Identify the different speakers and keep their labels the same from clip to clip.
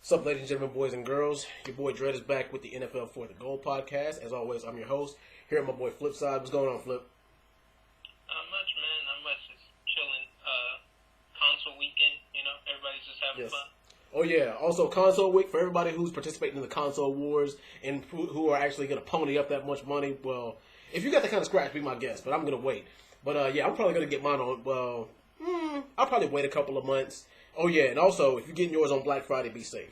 Speaker 1: What's up, ladies and gentlemen, boys and girls? Your boy Dread is back with the NFL for the Goal podcast. As always, I'm your host. Here at my boy Flipside. What's going on, Flip?
Speaker 2: Not much, man. Not much. Just chilling. Console weekend, everybody's just having fun.
Speaker 1: Oh, yeah. Also, console week for everybody who's participating in the console wars and who are actually going to pony up that much money. Well, if you got that kind of scratch, be my guest, but I'm going to wait. But, yeah, I'm probably going to get mine on, I'll probably wait a couple of months. Oh, yeah, and also, if you're getting yours on Black Friday, be safe.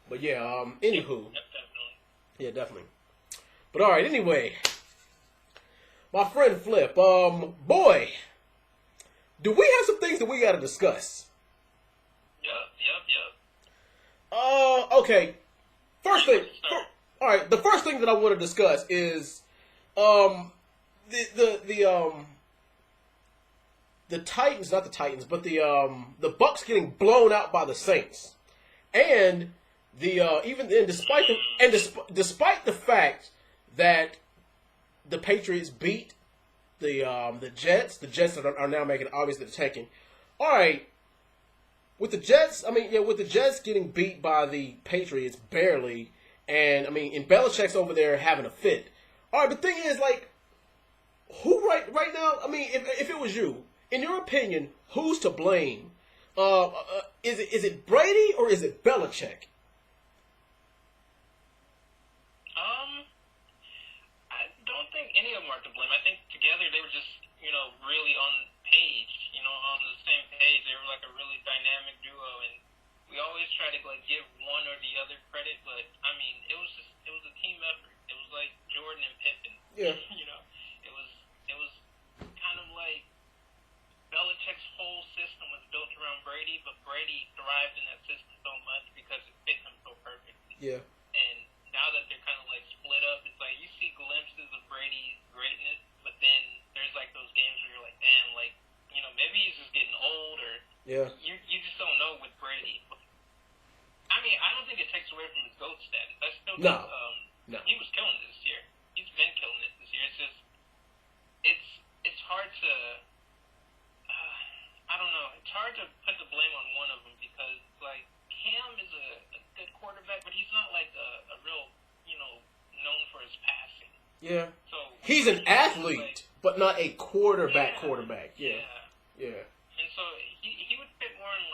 Speaker 1: But, yeah, anywho.
Speaker 2: Yep, definitely.
Speaker 1: Yeah, definitely. But, all right, anyway. My friend Flip, boy, do we have some things that we got to discuss?
Speaker 2: Yep.
Speaker 1: Okay. First thing, all right, the first thing that I want to discuss is, the Titans, not the Titans, but the Bucks getting blown out by the Saints, and despite the fact that the Patriots beat the Jets that are now making it obvious that they're tanking. All right, with the Jets getting beat by the Patriots barely, and Belichick's over there having a fit. All right, the thing is, like, who right now? I mean, if it was you. In your opinion, who's to blame? Is it Brady or is it Belichick?
Speaker 2: I don't think any of them are to blame. I think together they were just, really on page, on the same page. They were like a really dynamic duo, and we always try to give one or the other credit, but it was a team effort. It was like Jordan and Pippen.
Speaker 1: Yeah.
Speaker 2: It was kind of like Belichick's whole system was built around Brady, but Brady thrived in that system so much because it fit him so perfectly.
Speaker 1: Yeah.
Speaker 2: And now that they're kind of split up, it's like you see glimpses of Brady's greatness, but then there's those games where you're like, damn, maybe he's just getting old, or you just don't know with Brady. I don't think it takes away from his GOAT status. I still think
Speaker 1: No.
Speaker 2: He was killing it this year. He's been killing it this year. It's just it's hard to. I don't know. It's hard to put the blame on one of them because, Cam is a good quarterback, but he's not a real, known for his passing.
Speaker 1: Yeah.
Speaker 2: So
Speaker 1: he's an athlete, but not a quarterback. Yeah.
Speaker 2: And so he would fit more in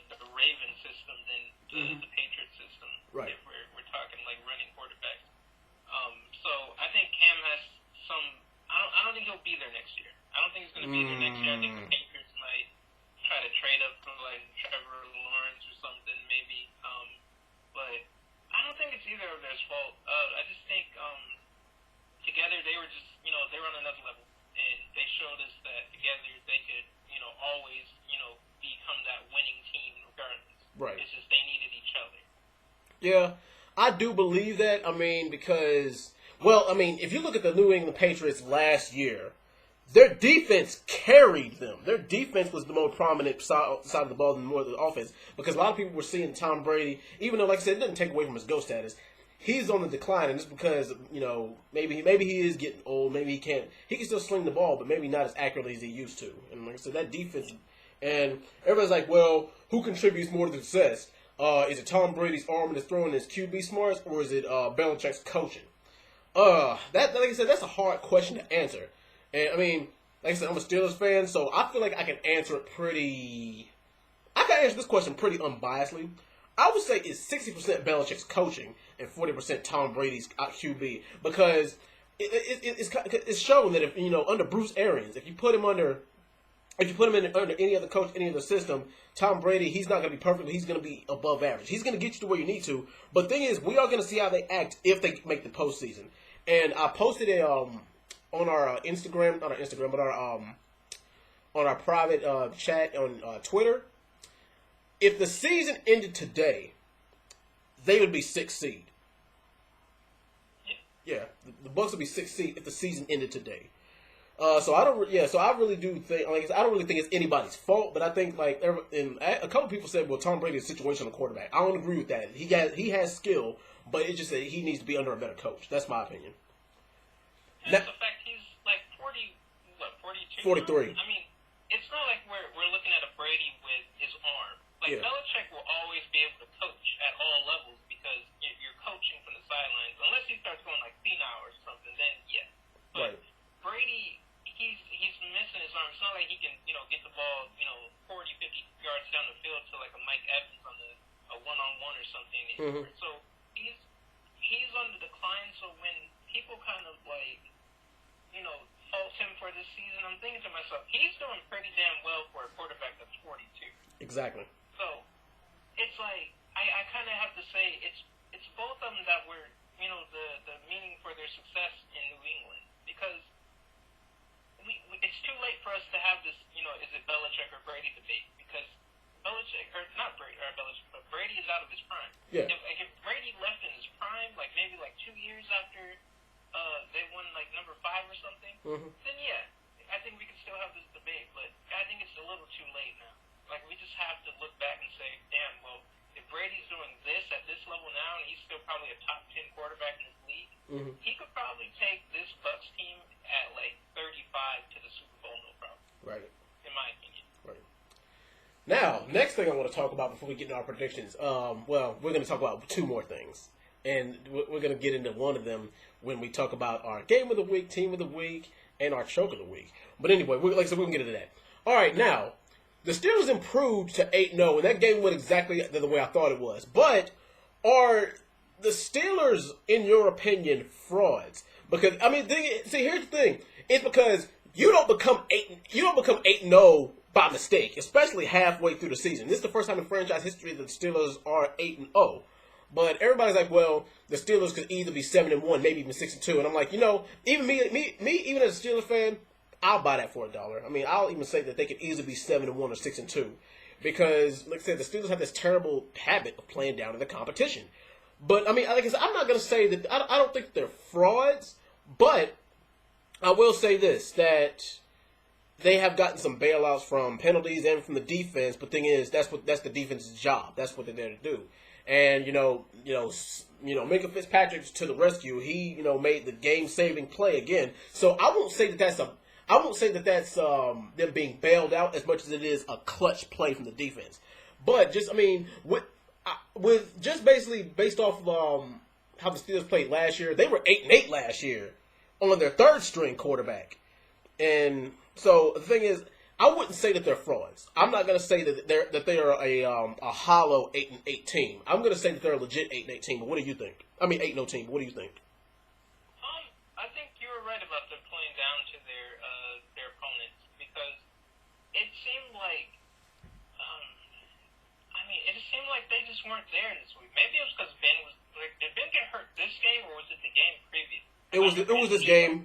Speaker 2: the Raven system than the Patriot system.
Speaker 1: Right.
Speaker 2: If we're talking running quarterbacks. So I think Cam has some. I don't think he'll be there next year. I don't think he's going to be there next year. I think the Patriots might try to trade up for Trevor Lawrence or something maybe. But I don't think it's either of their fault. I just think together they were just they were on another level, and they showed us that together they could always become that winning team regardless.
Speaker 1: Right.
Speaker 2: It's just they needed each other.
Speaker 1: Yeah, I do believe that. Because if you look at the New England Patriots last year, their defense carried them. Their defense was the most prominent side of the ball than more of the offense, because a lot of people were seeing Tom Brady, even though, like I said, it doesn't take away from his GOAT status. He's on the decline, and it's because, maybe he is getting old. Maybe he can still sling the ball, but maybe not as accurately as he used to. And like I said, that defense, and everybody's like, well, who contributes more to the success? Is it Tom Brady's arm and his throwing, his QB smarts, or is it Belichick's coaching? Like I said, that's a hard question to answer. And, like I said, I'm a Steelers fan, so I feel like I can answer this question pretty unbiasedly. I would say it's 60% Belichick's coaching and 40% Tom Brady's QB, because it's shown that if under Bruce Arians, if you put him under any other coach, any other system, Tom Brady, he's not going to be perfect, but he's going to be above average. He's going to get you to where you need to. But the thing is, we are going to see how they act if they make the postseason. And I posted on our Instagram, not our Instagram, but on our private chat on Twitter. If the season ended today, they would be 6th seed. Yeah, the Bucs would be 6th seed if the season ended today. So I really do think, I don't really think it's anybody's fault, but I think a couple people said, well, Tom Brady is a situational quarterback. I don't agree with that. He has skill, but it's just that he needs to be under a better coach. That's my opinion.
Speaker 2: And the fact he's 42?
Speaker 1: 43.
Speaker 2: It's not like we're looking at a Brady with his arm. Belichick will always be able to coach at all levels because you're coaching from the sidelines. Unless he starts going like senile or something, then yeah. But
Speaker 1: Right.
Speaker 2: Brady, he's missing his arm. It's not like he can, get the ball, 40, 50 yards down the field to like a Mike Evans on a one-on-one or something.
Speaker 1: Mm-hmm.
Speaker 2: So he's on the decline. So when people kind of like, fault him for this season, I'm thinking to myself, he's doing pretty damn well for a quarterback that's 42.
Speaker 1: Exactly.
Speaker 2: So it's like I kind of have to say it's both of them that were the meaning for their success in New England because it's too late for us to have this is it Belichick or Brady debate because Belichick or not Brady or Belichick but Brady is out of his prime.
Speaker 1: Yeah.
Speaker 2: If Brady left in his prime like maybe like 2 years after they won like number 5 or something, then yeah, I think we could still have this debate, but I think it's a little too late now. Like, we just have to look back and say, damn, well, if Brady's doing this at this level now, and he's still probably a top 10 quarterback in this league, he could probably take this Bucs team at, like, 35 to the Super Bowl, no problem.
Speaker 1: Right.
Speaker 2: In my opinion.
Speaker 1: Right. Now, next thing I want to talk about before we get into our predictions, we're going to talk about 2 more things. And we're going to get into one of them when we talk about our game of the week, team of the week, and our choke of the week. But anyway, like I said, we can get into that. All right, now, the Steelers improved to 8-0, and that game went exactly the way I thought it was. But are the Steelers, in your opinion, frauds? Because here's the thing: it's because you don't become 8-0 by mistake, especially halfway through the season. This is the first time in franchise history that the Steelers are 8-0. But everybody's like, well, the Steelers could either be 7-1, maybe even 6-2, and I'm like, even me, even as a Steelers fan, I'll buy that for $1. I mean, I'll even say that they could easily be 7-1 or 6-2, because, like I said, the Steelers have this terrible habit of playing down to the competition. But I mean, like I said, I'm not going to say that I don't think they're frauds, but I will say this: that they have gotten some bailouts from penalties and from the defense. But thing is, that's the defense's job. That's what they're there to do. And Minka Fitzpatrick to the rescue. He made the game-saving play again. So I won't say that that's them being bailed out as much as it is a clutch play from the defense. But just with just basically based off of how the Steelers played last year, they were 8-8 last year on their 3rd-string quarterback. And so the thing is, I wouldn't say that they're frauds. I'm not going to say that they are a hollow 8-8 team. I'm going to say that they're a legit 8-8 team. But what do you think? I mean 8-0 team. But what do you think?
Speaker 2: I think you were right about them playing down to their opponents because it seemed like it seemed like they just weren't there this week. Maybe it was because Ben was like, did Ben get hurt this game or was it the game previous?
Speaker 1: It was this game.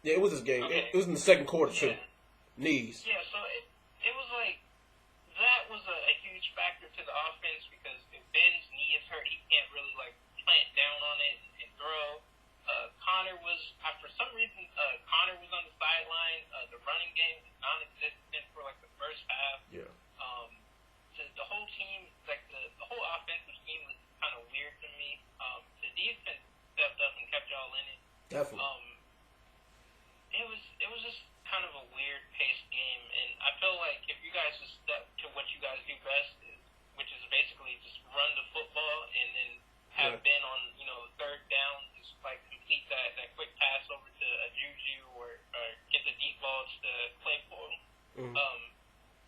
Speaker 1: Yeah, it was this game.
Speaker 2: Okay.
Speaker 1: It was in the 2nd quarter too.
Speaker 2: Yeah.
Speaker 1: Knees.
Speaker 2: Yeah, so it was like that was a huge factor to the offense because if Ben's knee is hurt, he can't really like plant down on it and throw. Connor was for some reason Connor was on the sideline. The running game was non-existent for like the first half.
Speaker 1: Yeah.
Speaker 2: The whole team, like the whole offensive scheme was kind of weird to me. The defense stepped up and kept y'all in it.
Speaker 1: Definitely.
Speaker 2: It was just kind of a weird paced game, and I feel like if you guys just stuck to what you guys do best, which is basically just run the football and then have Ben on 3rd down, just like complete that quick pass over to a Juju or get the deep balls to Claypool.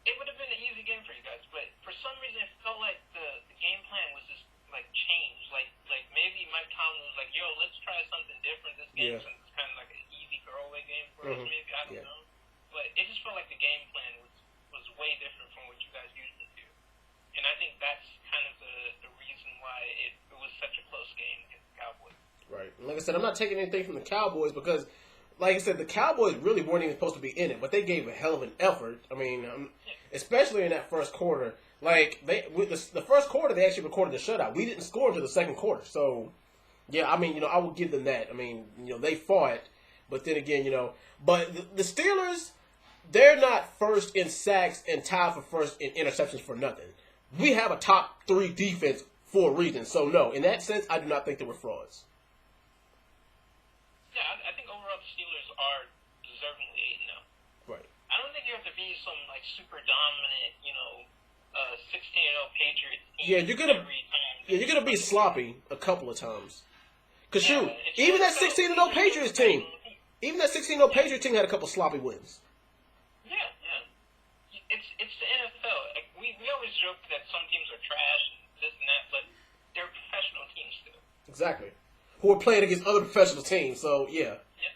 Speaker 2: It would have been an easy game for you guys, but for some reason it felt like the game plan was just like changed. Like maybe Mike Tomlin was like, "Yo, let's try something different this game since it's kind of like an easy throwaway game for us." Maybe I don't know, but it just felt like the game plan was way different from what you guys usually do, and I think that's kind of the reason why it was such a close game against the Cowboys.
Speaker 1: Right. And like I said, I'm not taking anything from the Cowboys because, like I said, the Cowboys really weren't even supposed to be in it, but they gave a hell of an effort. I mean, especially in that first quarter. Like, the first quarter, they actually recorded the shutout. We didn't score until the 2nd quarter. So, yeah, I mean, I will give them that. I mean, they fought, but then again, but the Steelers, they're not first in sacks and tied for first in interceptions for nothing. We have a top 3 defense for a reason. So, no, in that sense, I do not think they were frauds.
Speaker 2: Yeah, I think overall the Steelers are deservingly 8-0.
Speaker 1: Right.
Speaker 2: I don't think you have to be some like super dominant, 16-0 Patriots team
Speaker 1: Yeah, you're gonna
Speaker 2: every time.
Speaker 1: yeah, you're gonna be sloppy a couple of times. Cause
Speaker 2: Yeah,
Speaker 1: shoot, even that 16-0 Patriots team, Patriots team had a couple sloppy wins.
Speaker 2: Yeah, yeah. It's the NFL. Like, we always joke that some teams are trash and this and that, but they're professional teams still.
Speaker 1: Exactly. Who are playing against other professional teams. So yeah.
Speaker 2: Yeah.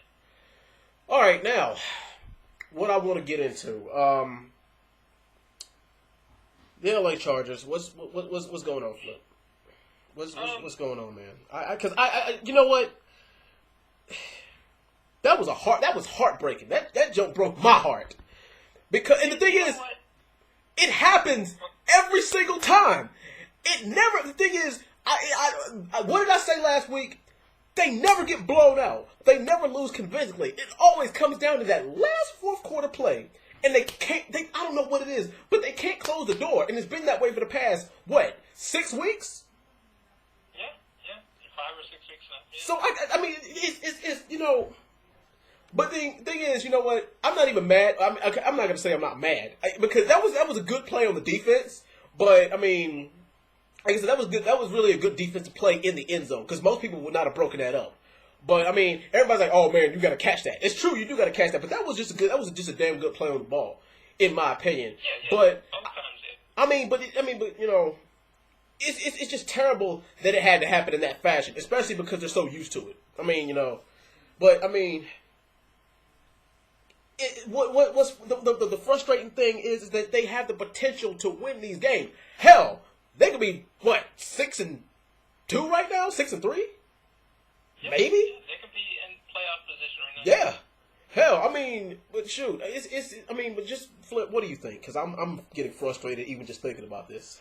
Speaker 1: All right, now what I want to get into. The LA Chargers. What's going on, Flip? What's going on, man? Because I you know what? That was heartbreaking. That joke broke my heart. Because and the thing is, it happens every single time. It never. The thing is, what did I say last week? They never get blown out. They never lose convincingly. It always comes down to that last fourth quarter play. And they can't, I don't know what it is, but they can't close the door. And it's been that way for the past, 6 weeks?
Speaker 2: Yeah. 5 or 6 weeks now. Yeah.
Speaker 1: So, I mean, it's you know, but the thing is, you know what? I'm not even mad. I'm not going to say I'm not mad. Because that was a good play on the defense. But, I mean, like I said, that was good. That was really a good defensive play in the end zone. Because most people would not have broken that up. But I mean, everybody's like, "Oh man, you got to catch that." It's true, you do got to catch that. But that was just a damn good play on the ball, in my opinion.
Speaker 2: Yeah.
Speaker 1: But
Speaker 2: Sometimes it.
Speaker 1: I mean, but you know, it's just terrible that it had to happen in that fashion, especially because they're so used to it. I mean, you know, but I mean, what's the frustrating thing is that they have the potential to win these games. Hell, they could be 6-2 right now, 6-3.
Speaker 2: Yep.
Speaker 1: Maybe?
Speaker 2: They could be in playoff position right now.
Speaker 1: Yeah. Hell, I mean, but shoot, but just Flip, what do you think? Because I'm getting frustrated even just thinking about this.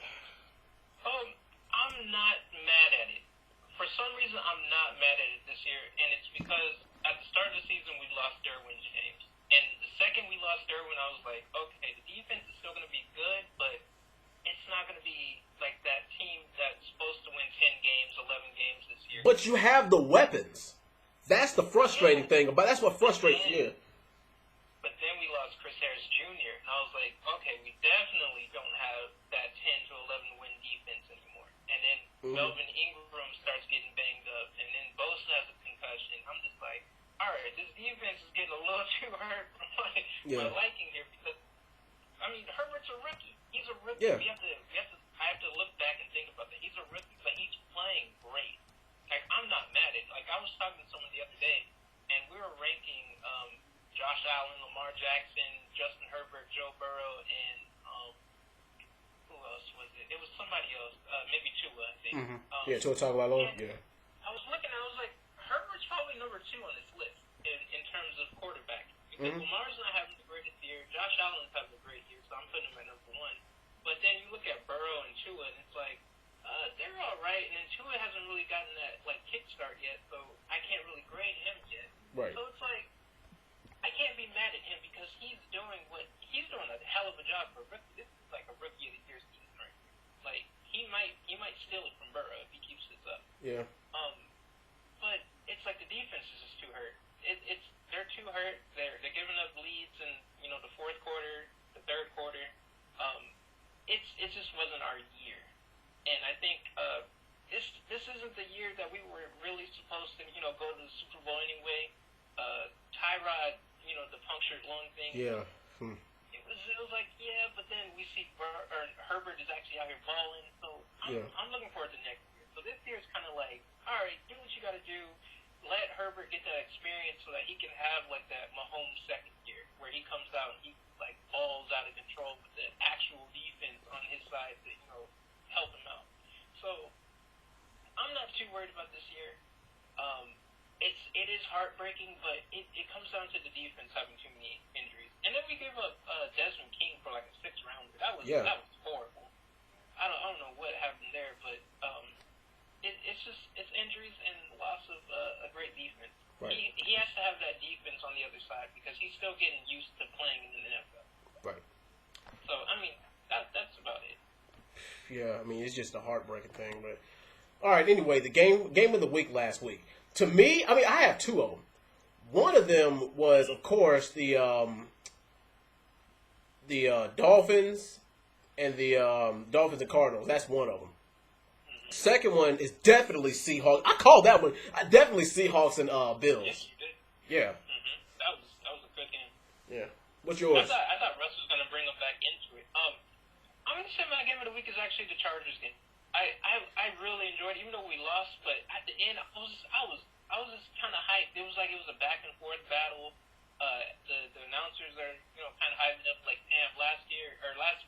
Speaker 2: I'm not mad at it. For some reason, I'm not mad at it this year, and it's because at the start of the season, we lost Derwin James. And the second we lost Derwin, I was like, okay, the defense is still going to be good, but it's not going to be like that team that's supposed to win 10 games, 11 games this year.
Speaker 1: But you have the weapons. That's the frustrating thing. But that's what frustrates you.
Speaker 2: But then we lost Chris Harris Jr. And I was like, okay, we definitely don't have that 10 to 11 win defense anymore. And then Melvin Ingram starts getting banged up, and then Bosa has a concussion. I'm just like, all right, this defense is getting a little too hurt for my liking here because, I mean, Herbert's a rookie. He's a rookie.
Speaker 1: Yeah.
Speaker 2: I have to look back and think about that. He's a rookie, but he's playing great. Like, I'm not mad at it. Like, I was talking to someone the other day, and we were ranking Josh Allen, Lamar Jackson, Justin Herbert, Joe Burrow, and who else was it? It was somebody else, maybe Tua, I think.
Speaker 1: Tua Tagovailoa. Yeah.
Speaker 2: I was looking, I was like, Herbert's probably number 2 on this list in terms of quarterback. Because Lamar's not having the greatest year. Josh Allen's having a great year, so I'm putting him at number 1. But then you look at Burrow and Tua, and it's like, they're all right. And then Tua hasn't really gotten that, kickstart yet, so I can't really grade him yet.
Speaker 1: Right.
Speaker 2: So it's like, I can't be mad at him because he's doing a hell of a job for a rookie. This is like a rookie of the year season right here. Like, he might steal it from Burrow if he keeps this up.
Speaker 1: Yeah.
Speaker 2: But it's like the defense is just too hurt. They're too hurt. They're giving up leads in the fourth quarter, the third quarter. It just wasn't our year, and I think this isn't the year that we were really supposed to go to the Super Bowl anyway. Tyrod, the punctured lung thing.
Speaker 1: Yeah.
Speaker 2: It was like, yeah, but then we see Herbert is actually out here balling, so I'm looking forward to next year. So this year is kind of like, all right, do what you got to do. Let Herbert get that experience so that he can have that Mahomes second year where he comes out and he balls out of control with the actual defense on his side to help him out. So I'm not too worried about this year. It is heartbreaking, but it comes down to the defense having too many injuries. And then we gave up Desmond King for a 6th rounder. That was horrible. I don't know what happened there, but it's injuries and loss of a great defense. Right. He has to have that defense on the other side because he's still getting used to playing in the NFL. Right. So I mean that's about it.
Speaker 1: Yeah, I mean it's just a heartbreaking thing, but all right. Anyway, the game of the week last week. To me, I mean I have 2 of them. One of them was, of course, the Dolphins and the Dolphins and Cardinals. That's one of them. Second one is definitely Seahawks. I called that one. Definitely Seahawks and Bills.
Speaker 2: Yes, you did.
Speaker 1: Yeah.
Speaker 2: That was a good game.
Speaker 1: Yeah. What's yours?
Speaker 2: I thought Russ was gonna bring them back into it. I'm gonna say my game of the week is actually the Chargers game. I really enjoyed it, even though we lost. But at the end, I was just kind of hyped. It was a back and forth battle. The announcers are kind of hyping up like, damn, last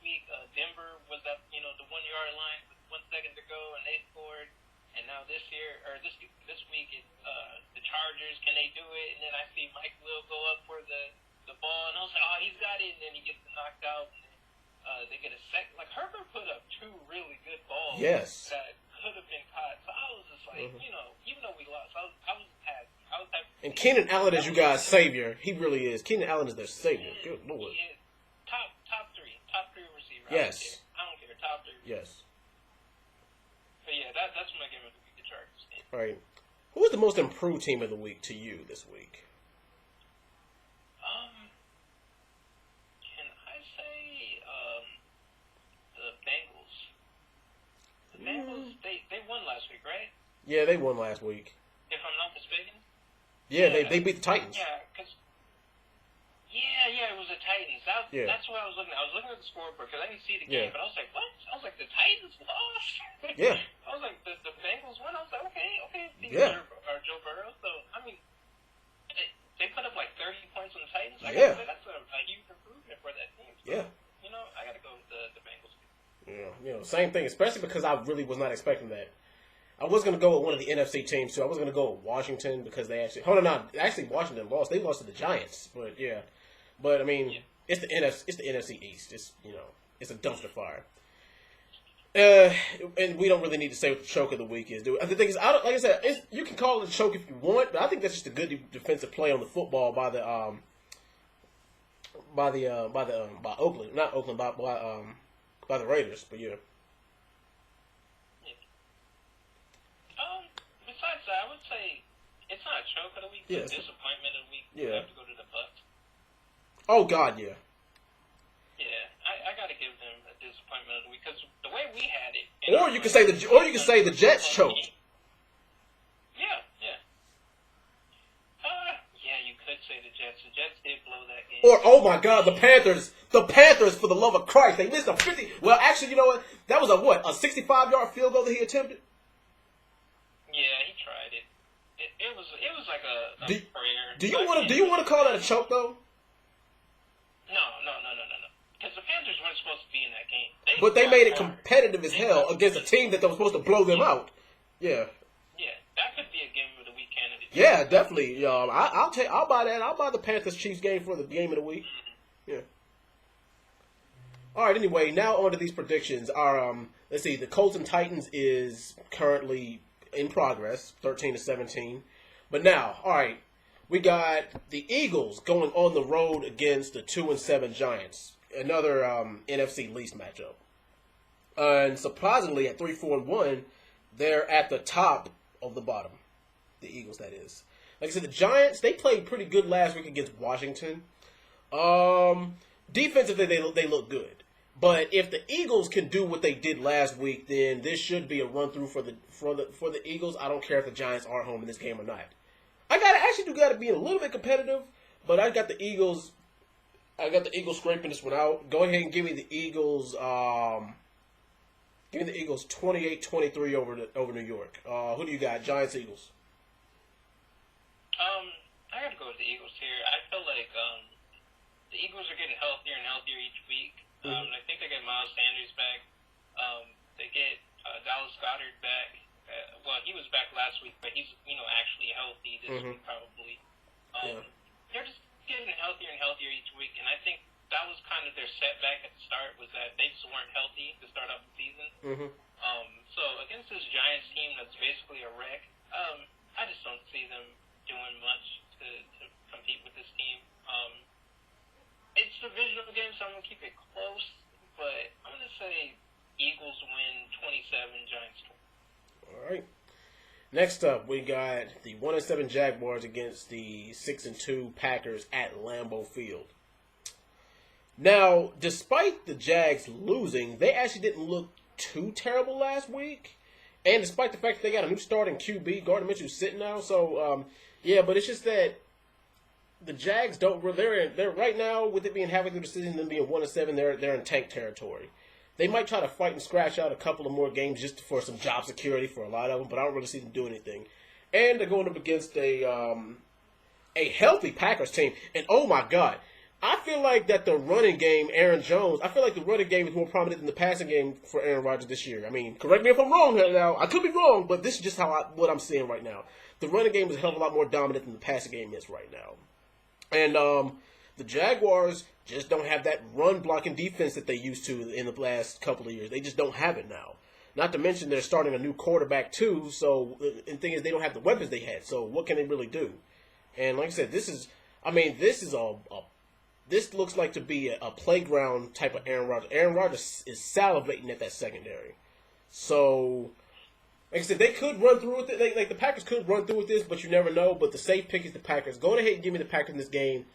Speaker 2: week Denver was at the 1 yard line with 1 second to go and they scored, and now this week it's the Chargers, can they do it? And then I see Mike Will go up for the ball, and I was like, oh, he's got it, and then he gets knocked out. And they get a second. Like, Herbert put up 2 really good balls.
Speaker 1: Yes.
Speaker 2: That could have been caught. So I was just like, even though we lost, I was happy.
Speaker 1: And Keenan Allen is you guys' savior. He really is. Keenan Allen is their savior. Good Lord.
Speaker 2: He is top three receiver.
Speaker 1: Yes.
Speaker 2: I don't care. Top 3.
Speaker 1: Yes.
Speaker 2: But yeah, that's my game of the week, the Chargers game.
Speaker 1: All right. Who was the most improved team of the week to you this week?
Speaker 2: Can I say the Bengals? The Bengals, they won last week, right?
Speaker 1: Yeah, they won last week.
Speaker 2: If I'm not mistaken.
Speaker 1: Yeah, they beat the Titans.
Speaker 2: Yeah, it was the Titans. That's what I was looking at. I was looking at the scoreboard because I didn't see the game, but I was like, what? I was like, the Titans lost?
Speaker 1: Yeah.
Speaker 2: I was like, the Bengals won? I was like, okay.
Speaker 1: Yeah.
Speaker 2: Or Joe Burrow. So, I mean, they put up like 30 points on the Titans. I
Speaker 1: Yeah.
Speaker 2: gotta say, that's a huge improvement for that team. So,
Speaker 1: Yeah.
Speaker 2: I got to go with the Bengals.
Speaker 1: Yeah, same thing, especially because I really was not expecting that. I was going to go with one of the NFC teams, too. I was going to go with Washington because they actually... Washington lost. They lost to the Giants, but yeah. But, I mean, it's the NFC East. It's, it's a dumpster fire. And we don't really need to say what the choke of the week is, do we? The thing is, like I said, you can call it a choke if you want, but I think that's just a good defensive play on the football by Oakland. Not Oakland, by the Raiders, but yeah.
Speaker 2: Besides that, I would say it's not a choke of the week, it's a disappointment of the week.
Speaker 1: Yeah.
Speaker 2: We have to go to the Bucs.
Speaker 1: Oh, God, yeah.
Speaker 2: Yeah, I got to give them a disappointment of the week because the way we had it.
Speaker 1: Or you can say the Jets choked.
Speaker 2: Yeah. Yeah, you could say the Jets. The Jets did blow that game.
Speaker 1: Or, oh my God, the Panthers. The Panthers, for the love of Christ, they missed a 50. Well, actually, you know what? That was a 65-yard field goal that he attempted.
Speaker 2: Yeah, he tried it. It was like a prayer.
Speaker 1: Do you want to call that a choke though?
Speaker 2: No. Because the Panthers weren't supposed to be in that game.
Speaker 1: But they made it competitive as hell against a team that was supposed to blow them out. Yeah.
Speaker 2: Yeah, that could be a game of the week candidate.
Speaker 1: Yeah, definitely. I'll buy that. I'll buy the Panthers Chiefs game for the game of the week. Yeah. All right. Anyway, now on to these predictions. Our let's see. The Colts and Titans is currently in progress, 13-17. But now, all right, we got the Eagles going on the road against the 2-7 Giants. Another NFC least matchup. And surprisingly, at 3-4-1, they're at the top of the bottom. The Eagles, that is. Like I said, the Giants, they played pretty good last week against Washington. Defensively, they look good. But if the Eagles can do what they did last week, then this should be a run through for the Eagles. I don't care if the Giants are home in this game or not. I got to be a little bit competitive, but I got the Eagles. I got the Eagles scraping this one out. Go ahead and give me the Eagles. Give me the Eagles 28-23 over New York. Who do you got? Giants, Eagles.
Speaker 2: I got to go with the Eagles here. I feel like the Eagles are getting healthier and healthier each week. I think they get Miles Sanders back. They get Dallas Goedert back. Well, he was back last week, but he's actually healthy this week probably. They're just getting healthier and healthier each week, and I think that was kind of their setback at the start was that they just weren't healthy to start off the season. So against this Giants team that's basically a wreck, I just don't see them doing much to compete with this team. It's a divisional game, so I'm going to keep it close, but I'm going to say Eagles win 27, Giants 20.
Speaker 1: All right. Next up, we got the 1-7 Jaguars against the 6-2 Packers at Lambeau Field. Now, despite the Jags losing, they actually didn't look too terrible last week. And despite the fact that they got a new starting QB, Gardner Mitchell's sitting now. So, yeah, but it's just that the Jags don't. They're right now with it being halfway through the season and being 1-7. They're in tank territory. They might try to fight and scratch out a couple of more games just for some job security for a lot of them, but I don't really see them doing anything. And they're going up against a healthy Packers team. And oh my God, I feel like that the running game, Aaron Jones, I feel like the running game is more prominent than the passing game for Aaron Rodgers this year. I mean, correct me if I'm wrong here now. I could be wrong, but this is just what I'm seeing right now. The running game is a hell of a lot more dominant than the passing game is right now. And the Jaguars just don't have that run blocking defense that they used to in the last couple of years. They just don't have it now. Not to mention they're starting a new quarterback too. So the thing is, they don't have the weapons they had. So what can they really do? And like I said, this looks like to be a playground type of Aaron Rodgers. Aaron Rodgers is salivating at that secondary. So, like I said, they could run through with it. Like the Packers could run through with this, but you never know. But the safe pick is the Packers. Go ahead and give me the Packers in this game,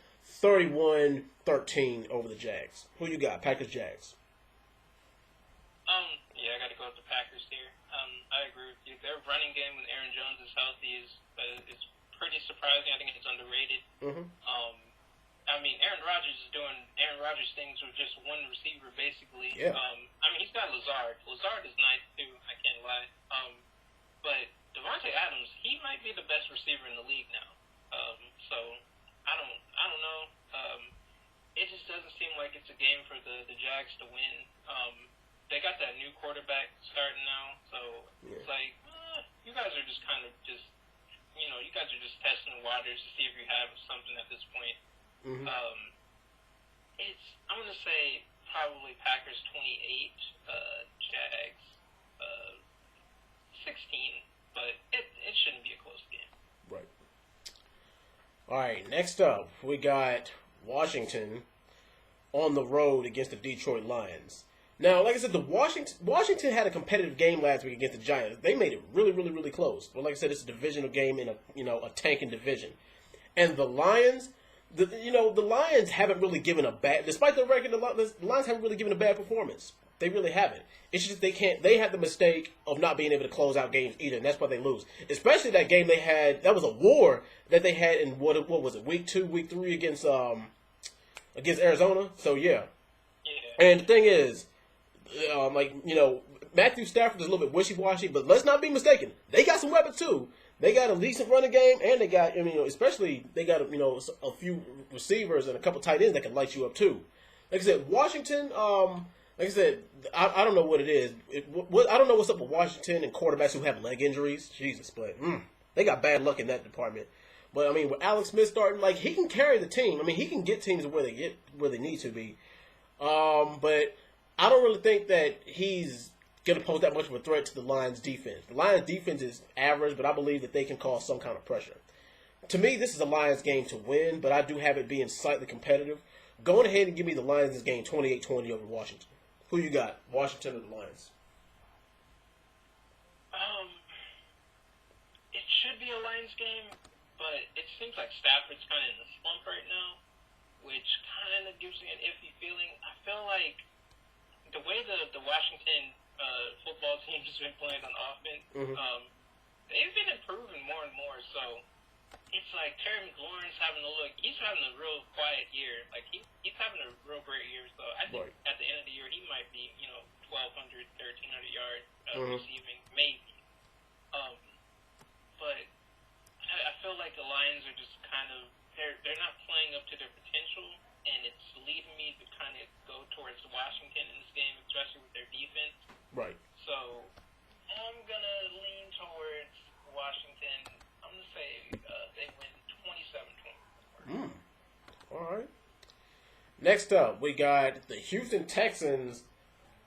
Speaker 1: 31-13 over the Jags. Who you got? Packers, Jags.
Speaker 2: Yeah, I got to go with the Packers here. I agree with you. Their running game when Aaron Jones is healthy is pretty surprising. I think it's underrated.
Speaker 1: Mm-hmm.
Speaker 2: I mean, Aaron Rodgers is doing Aaron Rodgers things with just one receiver, basically.
Speaker 1: Yeah.
Speaker 2: I mean, he's got Lazard. Lazard is nice, too. I can't lie. But Devontae Adams, he might be the best receiver in the league now. So, I don't know. It just doesn't seem like it's a game for the Jags to win. They got that new quarterback starting now, so it's like, you guys are just kind of you guys are just testing the waters to see if you have something at this point.
Speaker 1: Mm-hmm.
Speaker 2: I'm going to say probably Packers 28, Jags 16, but it shouldn't be a close game.
Speaker 1: Right. All right, next up, we got Washington on the road against the Detroit Lions. Now, like I said, the Washington had a competitive game last week against the Giants. They made it really, really, really close. But like I said, it's a divisional game in a tanking division. And the Lions, the Lions haven't really given a bad, despite the record, the Lions haven't really given a bad performance. They really haven't. It's just they had the mistake of not being able to close out games either, and that's why they lose. Especially that game they had, that was a war that they had in what was it, week 2, week 3 against Arizona. So yeah. And the thing is, Matthew Stafford is a little bit wishy-washy, but let's not be mistaken. They got some weapons too. They got a decent running game, and they got, especially they got, a few receivers and a couple tight ends that can light you up too. Like I said, Washington, like I said, I don't know what it is. I don't know what's up with Washington and quarterbacks who have leg injuries. Jesus, but they got bad luck in that department. But I mean, with Alex Smith starting, like he can carry the team. I mean, he can get teams where they need to be. But I don't really think that he's going to pose that much of a threat to the Lions' defense. The Lions' defense is average, but I believe that they can cause some kind of pressure. To me, this is a Lions game to win, but I do have it being slightly competitive. Go ahead and give me the Lions this game 28-20 over Washington. Who you got, Washington or the Lions?
Speaker 2: It should be a Lions game, but it seems like Stafford's kind of in a slump right now, which kind of gives me an iffy feeling. I feel like the way the Washington football team has been playing on offense, they've been improving more and more. So it's like Terry McLaurin's he's having a real quiet year. Like he's having a real great year. So I think at the end of the year he might be 1,200, 1,300 yards receiving maybe. But I feel like the Lions are just kind of they're not playing up to their potential. And it's leading me to kind of go towards Washington in this game, especially with their defense.
Speaker 1: Right.
Speaker 2: So I'm going to lean towards Washington. I'm going to say they win 27-24.
Speaker 1: All right. Next up, we got the Houston Texans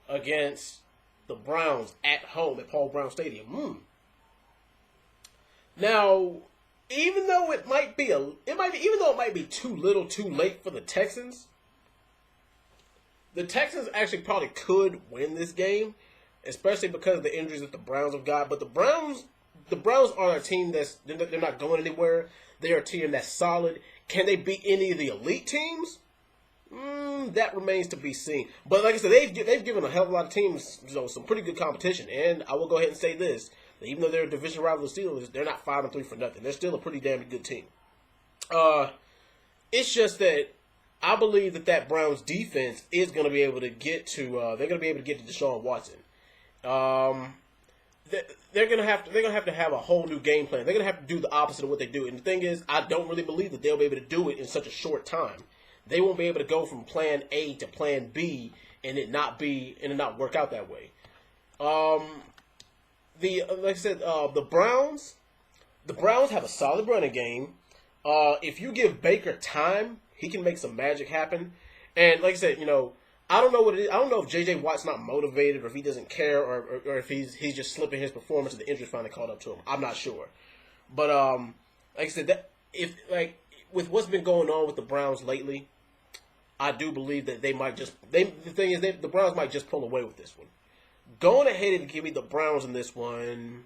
Speaker 1: against the Browns at home at Paul Brown Stadium. Now, even though it might be too little, too late for the Texans actually probably could win this game, especially because of the injuries that the Browns have got. But the Browns are a team they're not going anywhere. They are a team that's solid. Can they beat any of the elite teams? That remains to be seen. But like I said, they've given a hell of a lot of teams some pretty good competition. And I will go ahead and say this: that even though they're a division rival of the Steelers, they're not 5-3 for nothing. They're still a pretty damn good team. It's just that I believe that Browns defense is going to be able to get to. They're going to be able to get to Deshaun Watson. They're going to have to have a whole new game plan. They're going to have to do the opposite of what they do. And the thing is, I don't really believe that they'll be able to do it in such a short time. They won't be able to go from plan A to plan B and it not work out that way. Like I said, the Browns have a solid running game. If you give Baker time, he can make some magic happen. And like I said, I don't know what it is. I don't know if J.J. Watt's not motivated or if he doesn't care or if he's just slipping his performance and the injury finally caught up to him. I'm not sure. But like I said, with what's been going on with the Browns lately, I do believe that they might just the Browns might just pull away with this one. Going ahead and give me the Browns in this one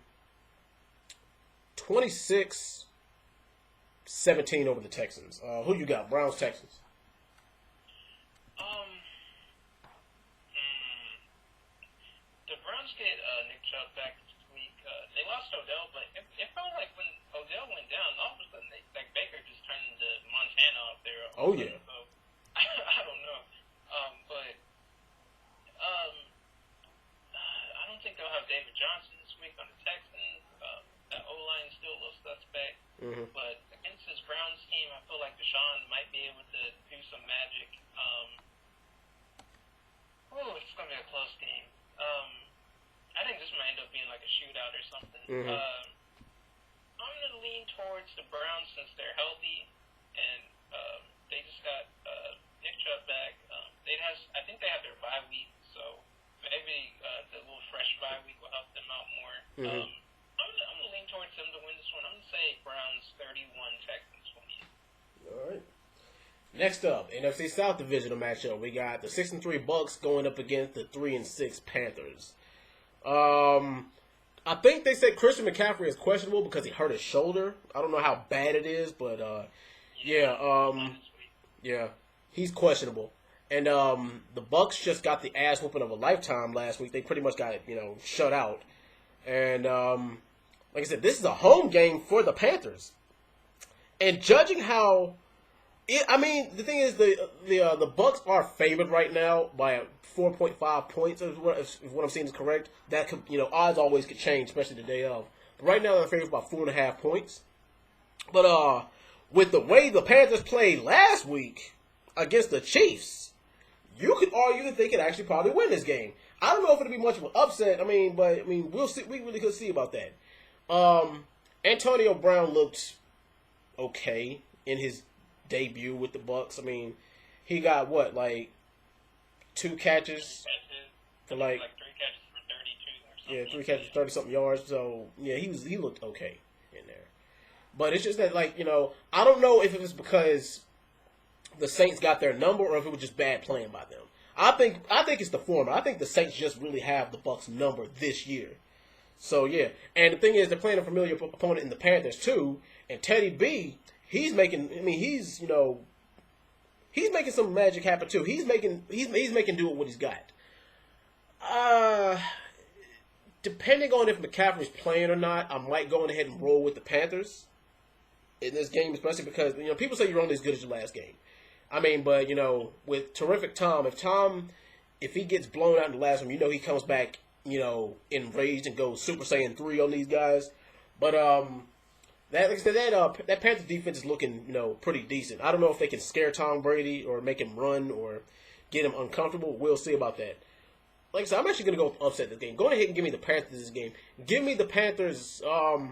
Speaker 1: 26-17 over the Texans. Who you got? Browns, Texans.
Speaker 2: The Browns get Nick Chubb back this week. They lost Odell, but it felt like when Odell went down, all of a sudden Baker just turned into Montana out there.
Speaker 1: Oh yeah.
Speaker 2: So, I don't know, but I don't think they'll have David Johnson this week on the Texans. That O-line is still a little suspect.
Speaker 1: Mm-hmm.
Speaker 2: But against this Browns team, I feel like Deshaun might be able to do some magic. It's going to be a close game. I think this might end up being like a shootout or something.
Speaker 1: Mm-hmm.
Speaker 2: I'm going to lean towards the Browns since they're healthy, and they just got Nick Chubb back. I think they have their bye week, so maybe the little fresh bye week will help them out more.
Speaker 1: Mm-hmm.
Speaker 2: I'm going to lean towards them to win this one. I'm going to say Browns 31, Texans 28.
Speaker 1: All right. Next up, NFC South divisional matchup. We got the 6-3 Bucks going up against the 3-6 Panthers. I think they said Christian McCaffrey is questionable because he hurt his shoulder. I don't know how bad it is, but he's questionable. And the Bucks just got the ass whooping of a lifetime last week. They pretty much got shut out. And like I said, this is a home game for the Panthers. And judging how, the thing is the Bucks are favored right now by 4.5 points. If what I'm seeing is correct, that could odds always could change, especially the day of. But right now they're favored by 4.5 points. But with the way the Panthers played last week against the Chiefs, you could argue that they could actually probably win this game. I don't know if it'll be much of an upset. We'll see. We really could see about that. Antonio Brown looked okay in his debut with the Bucks. He got 2 catches for 3
Speaker 2: catches for 32 or something.
Speaker 1: Yeah, 3 catches, 30-something yards. So yeah, he looked okay in there. But it's just that I don't know if it was because the Saints got their number or if it was just bad playing by them. I think it's the former. I think the Saints just really have the Bucks number this year. So yeah, and the thing is, they're playing a familiar opponent in the Panthers too. And Teddy B, he's making. He's making some magic happen too. He's making do with what he's got. Depending on if McCaffrey's playing or not, I might go ahead and roll with the Panthers in this game, especially because people say you're only as good as your last game. But with terrific Tom, if he gets blown out in the last one, he comes back, enraged and goes Super Saiyan 3 on these guys. But that Panthers defense is looking, pretty decent. I don't know if they can scare Tom Brady or make him run or get him uncomfortable. We'll see about that. Like I said, I'm actually going to go upset this game. Go ahead and give me the Panthers this game. Give me the Panthers 30-27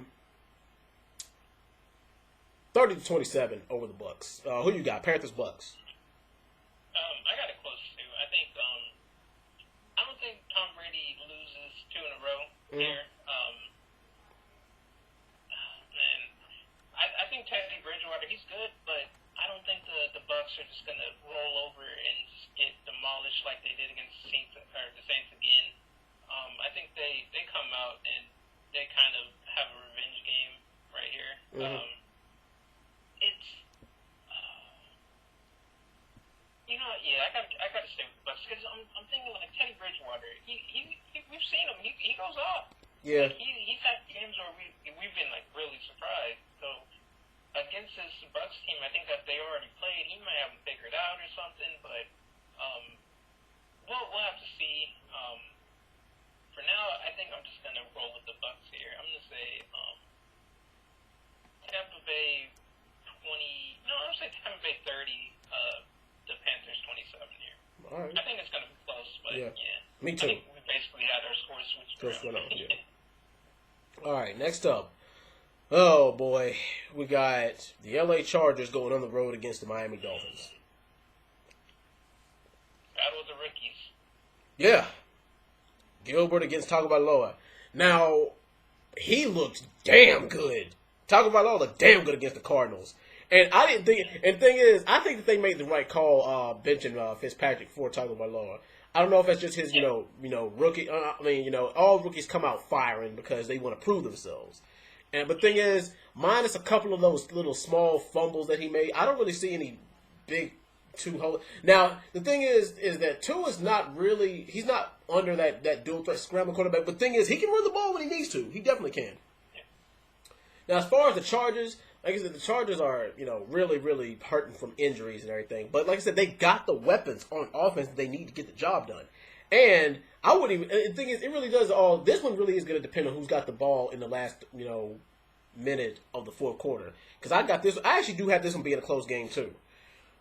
Speaker 1: over the Bucks. Who you got? Panthers, Bucks.
Speaker 2: I got it close too. I think I don't think Tom Brady loses 2 in a row here. I think Teddy Bridgewater, he's good, but I don't think the Bucks are just gonna roll over and just get demolished like they did against the Saints again. I think they come out and they kind of have a revenge game right here. It's say Bucks because I'm thinking like Teddy Bridgewater. We've seen him. He goes off.
Speaker 1: Yeah.
Speaker 2: Like, he's had games where we've been like really surprised. So against this Bucks team, I think that they already played. He might have them figured out or something, but we'll have to see. For now, I think I'm just gonna roll with the Bucks here. I'm gonna say Tampa Bay 20. No, I'm gonna say Tampa Bay 30. The Panthers 27 here.
Speaker 1: All right.
Speaker 2: I think it's gonna be close, but yeah.
Speaker 1: Me too.
Speaker 2: I think we basically had our scores switched around.
Speaker 1: Yeah. All right, next up. Oh boy, we got the LA Chargers going on the road against the Miami Dolphins.
Speaker 2: Battle of the rookies.
Speaker 1: Yeah. Gilbert against Tagovailoa. Now, he looks damn good. Tagovailoa looked damn good against the Cardinals. And I didn't think, and the thing is, I think that they made the right call benching Fitzpatrick for Tagovailoa. I don't know if that's just his, rookie. All rookies come out firing because they want to prove themselves. But thing is, minus a couple of those little small fumbles that he made, I don't really see any big two-hole. Now, the thing is that Tua is not really, he's not under that dual threat scramble quarterback. But the thing is, he can run the ball when he needs to. He definitely can. Now, as far as the Chargers, like I said, the Chargers are, really, really hurting from injuries and everything. But like I said, they got the weapons on offense that they need to get the job done. And I wouldn't even, the thing is, it really does all, this one really is going to depend on who's got the ball in the last, minute of the fourth quarter. Because I actually do have this one being a close game too.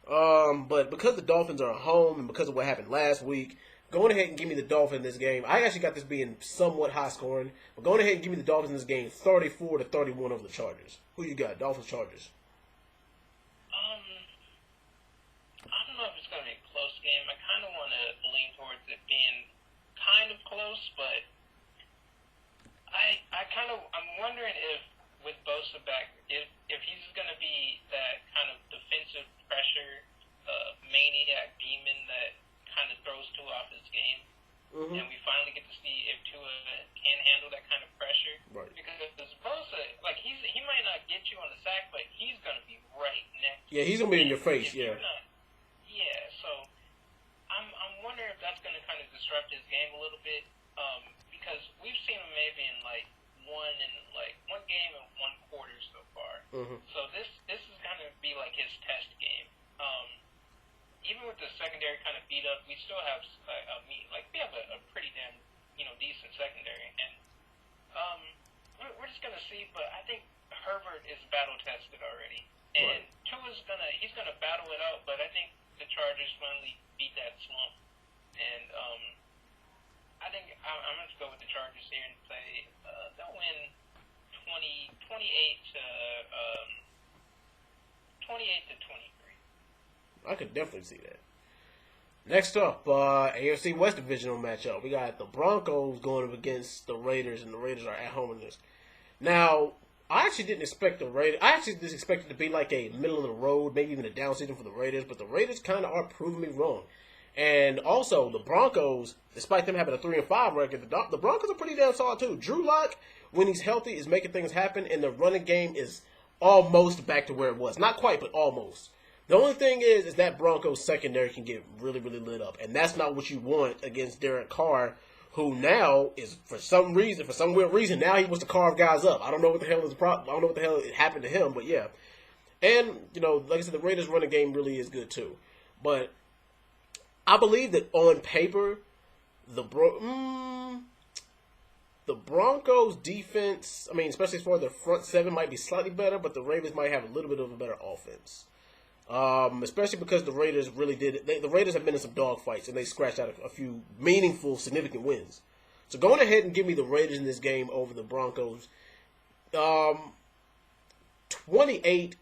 Speaker 1: But because the Dolphins are at home and because of what happened last week, going ahead and give me the Dolphins in this game. I actually got this being somewhat high scoring. But going ahead and give me the Dolphins in this game 34-31 over the Chargers. Who you got? Dolphins, Chargers.
Speaker 2: I don't know if it's going to be a close game. I kind of want to lean towards it being kind of close, but I'm wondering if with Bosa back, if he's going to be that kind of defensive pressure maniac demon that kind of throws Tua off his game, and we finally get to see if Tua can handle that kind of pressure.
Speaker 1: Right.
Speaker 2: Because Bosa, like he might not get you on the sack, but he's going to be right next.
Speaker 1: Yeah, he's going to be in your face. Yeah.
Speaker 2: So I'm wondering if that's going to kind of disrupt his game a little bit, because we've seen him maybe in one game and one quarter so far. So this is going to be like his test game. Even with the secondary kind of beat up, we still have we have a pretty damn decent secondary, and we're just gonna see. But I think Herbert is battle tested already, and Tua's he's gonna battle it out. But I think the Chargers finally beat that slump, and I think I'm gonna go with the Chargers here and say they'll win 28 to 23.
Speaker 1: I could definitely see that. Next up, AFC West divisional matchup. We got the Broncos going up against the Raiders, and the Raiders are at home in this. Now, I actually didn't expect the Raiders. I actually just expected it to be like a middle of the road, maybe even a down season for the Raiders, but the Raiders kind of are proving me wrong. And also, the Broncos, despite them having a 3-5 record, the Broncos are pretty damn solid too. Drew Lock, when he's healthy, is making things happen, and the running game is almost back to where it was. Not quite, but almost. The only thing is that Broncos secondary can get really, really lit up. And that's not what you want against Derek Carr, who now is, for some weird reason, now he wants to carve guys up. I don't know what the hell is the problem. I don't know what the hell happened to him, but yeah. And, like I said, the Raiders running game really is good too. But I believe that on paper, the Broncos defense, especially as far as their front seven, might be slightly better, but the Ravens might have a little bit of a better offense. Especially because the Raiders the Raiders have been in some dogfights, and they scratched out a few meaningful, significant wins. So going ahead and give me the Raiders in this game over the Broncos. 28-23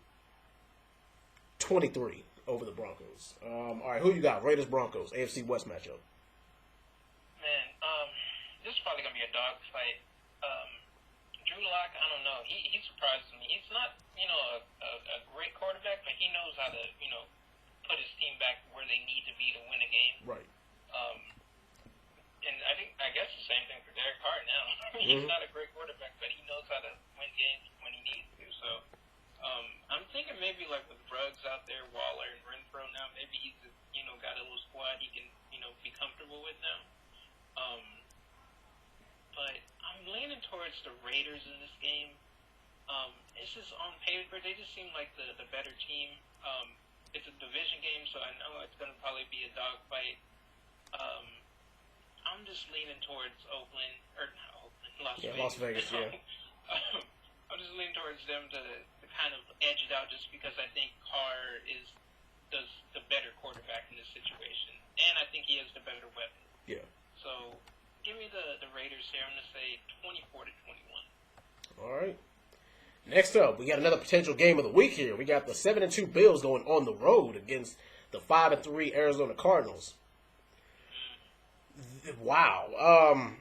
Speaker 1: over the Broncos. All right, who you got? Raiders, Broncos, AFC West matchup.
Speaker 2: Man, this is probably going to be a dogfight. Drew Lock, I don't know. He surprises me. He's not, a great quarterback, but he knows how to, put his team back where they need to be to win a game.
Speaker 1: Right.
Speaker 2: And I guess the same thing for Derek Carr now. He's not a great quarterback, but he knows how to win games when he needs to. So I'm thinking maybe like with Ruggs out there, Waller and Renfro now, maybe he's got a little squad he can be comfortable with them. But I'm leaning towards the Raiders in this game. It's just on paper, they just seem like the better team. It's a division game, so I know it's going to probably be a dogfight. I'm just leaning towards Oakland, or not Oakland,
Speaker 1: Las Vegas, yeah.
Speaker 2: I'm just leaning towards them to kind of edge it out just because I think Carr does the better quarterback in this situation. And I think he has the better weapon.
Speaker 1: Yeah.
Speaker 2: So, give me the Raiders here. I'm going to say 24-21.
Speaker 1: All right. Next up, we got another potential game of the week here. We got the 7-2 Bills going on the road against the 5-3 Arizona Cardinals. Wow.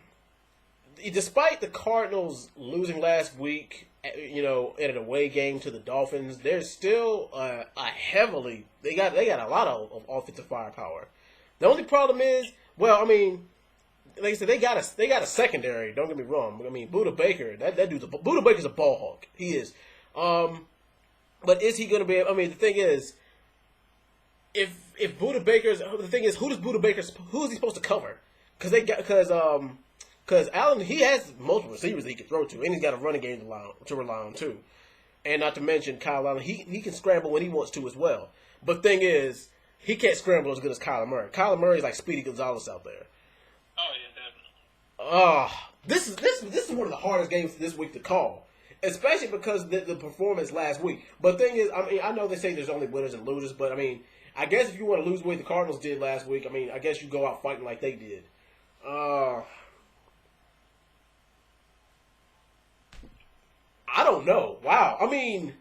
Speaker 1: Despite the Cardinals losing last week, at an away game to the Dolphins, they're still they got a lot of offensive firepower. The only problem is, like I said, they got a secondary. Don't get me wrong. Buda Baker, Buda Baker's a ball hawk. He is. But is he going to be? The thing is, if Buda Baker's, the thing is, who is he supposed to cover? Because Allen, he has multiple receivers that he can throw to, and he's got a running game to rely on too. And not to mention Kyle Allen, he can scramble when he wants to as well. But thing is, he can't scramble as good as Kyler Murray. Kyler Murray is like Speedy Gonzalez out there.
Speaker 2: Oh, yeah, definitely.
Speaker 1: This is one of the hardest games this week to call, especially because the performance last week. But thing is, I know they say there's only winners and losers, but I guess if you want to lose the way the Cardinals did last week, I guess you go out fighting like they did. I don't know. Wow. You